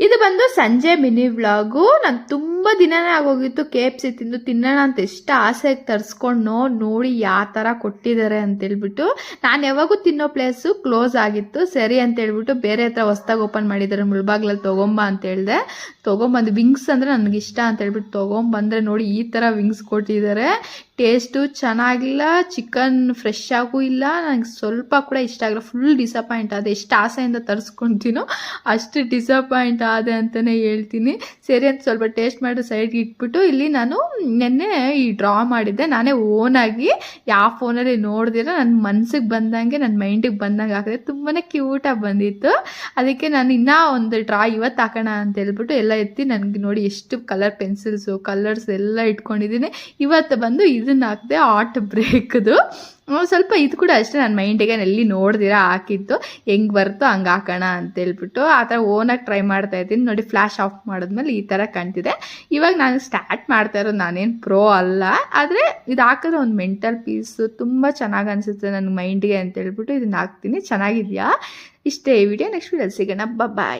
ಇದು ಬಂದು ಸಂಜೆ ಮಿನಿ ವ್ಲಾಗು. ನಾನು ತುಂಬ ದಿನನೇ ಆಗೋಗಿತ್ತು KFC ತಿನ್ನೋಣ ಅಂತ ಎಷ್ಟು ಆಸೆಗೆ ತರಿಸ್ಕೊಂಡು ನೋಡಿ ಯಾವ ಥರ ಕೊಟ್ಟಿದ್ದಾರೆ ಅಂತೇಳ್ಬಿಟ್ಟು. ನಾನು ಯಾವಾಗೂ ತಿನ್ನೋ ಪ್ಲೇಸು ಕ್ಲೋಸ್ ಆಗಿತ್ತು. ಸರಿ ಅಂತೇಳ್ಬಿಟ್ಟು ಬೇರೆ ಹತ್ರ ಹೊಸ್ದಾಗಿ ಓಪನ್ ಮಾಡಿದ್ದಾರೆ ಮುಳ್ಬಾಗ್ಲಲ್ಲಿ, ತೊಗೊಂಬ ಅಂತ ಹೇಳಿದೆ. ತೊಗೊಂಬಂದು ವಿಂಗ್ಸ್ ಅಂದರೆ ನನಗಿಷ್ಟ ಅಂತೇಳ್ಬಿಟ್ಟು ತೊಗೊಂಬಂದರೆ ನೋಡಿ ಈ ಥರ ವಿಂಗ್ಸ್ ಕೊಟ್ಟಿದ್ದಾರೆ. ಟೇಸ್ಟು ಚೆನ್ನಾಗಿಲ್ಲ, ಚಿಕನ್ ಫ್ರೆಶ್ ಆಗೂ ಇಲ್ಲ, ನನಗೆ ಸ್ವಲ್ಪ ಕೂಡ ಇಷ್ಟ ಆಗಿಲ್ಲ. ಫುಲ್ ಡಿಸಪಾಯಿಂಟ್ ಆದೆ. ಎಷ್ಟು ಆಸೆಯಿಂದ ತರಿಸ್ಕೊತೀನೋ ಅಷ್ಟು ಡಿಸಪಾಯಿಂಟ್ ಆದೆ ಅಂತಲೇ ಹೇಳ್ತೀನಿ. ಸರಿ ಅಂತ ಸ್ವಲ್ಪ ಟೇಸ್ಟ್ ಮಾಡಿ ಸೈಡ್ಗೆ ಇಟ್ಬಿಟ್ಟು ಇಲ್ಲಿ ನಾನು ನೆನ್ನೆ ಈ ಡ್ರಾ ಮಾಡಿದ್ದೆ. ನಾನೇ ಓನಾಗಿ ಯಾವ ಫೋನಲ್ಲಿ ನೋಡ್ದಿರ ನನ್ನ ಮನ್ಸಿಗೆ ಬಂದಂಗೆ, ನನ್ನ ಮೈಂಡಿಗೆ ಬಂದಂಗೆ ಹಾಕಿದೆ. ತುಂಬಾ ಕ್ಯೂಟಾಗಿ ಬಂದಿತ್ತು. ಅದಕ್ಕೆ ನಾನು ಇನ್ನೂ ಒಂದು ಡ್ರಾ ಇವತ್ತು ಹಾಕೋಣ ಅಂತ ಹೇಳ್ಬಿಟ್ಟು ಎಲ್ಲ ಎತ್ತಿ ನನಗೆ ನೋಡಿ ಎಷ್ಟು ಕಲರ್ ಪೆನ್ಸಿಲ್ಸು ಕಲರ್ಸ್ ಎಲ್ಲ ಇಟ್ಕೊಂಡಿದ್ದೀನಿ. ಇವತ್ತು ಬಂದು ಇದನ್ನ ಹಾಕಿದೆ ಆರ್ಟ್ ಬ್ರೇಕ್ದು. ಸ್ವಲ್ಪ ಇದು ಕೂಡ ಅಷ್ಟೇ ನನ್ನ ಮೈಂಡಿಗೆ ಎಲ್ಲಿ ನೋಡ್ದಿರ ಹಾಕಿದ್ದು. ಹೆಂಗೆ ಬರುತ್ತೋ ಹಂಗೆ ಹಾಕೋಣ ಅಂತೇಳ್ಬಿಟ್ಟು ಆ ಥರ ಓನಾಗಿ ಟ್ರೈ ಮಾಡ್ತಾ ಇದ್ದೀನಿ. ನೋಡಿ ಫ್ಲ್ಯಾಶ್ ಆಫ್ ಮಾಡಿದ್ಮೇಲೆ ಈ ಥರ ಕಾಣ್ತಿದೆ. ಇವಾಗ ನಾನು ಸ್ಟಾರ್ಟ್ ಮಾಡ್ತಾ ಇರೋದು, ನಾನೇನು ಪ್ರೋ ಅಲ್ಲ, ಆದರೆ ಇದು ಹಾಕಿದ್ರೆ ಒಂದು ಮೆಂಟಲ್ ಪೀಸು ತುಂಬ ಚೆನ್ನಾಗಿ ಅನಿಸುತ್ತೆ ನನ್ನ ಮೈಂಡಿಗೆ ಅಂತೇಳ್ಬಿಟ್ಟು ಇದನ್ನ ಹಾಕ್ತೀನಿ. ಚೆನ್ನಾಗಿದೆಯಾ? ಇಷ್ಟೇ ಈ ವಿಡಿಯೋ. ನೆಕ್ಸ್ಟ್ ವಿಡಿಯೋ ಸಿಗೋಣ. ಬಾಯ್.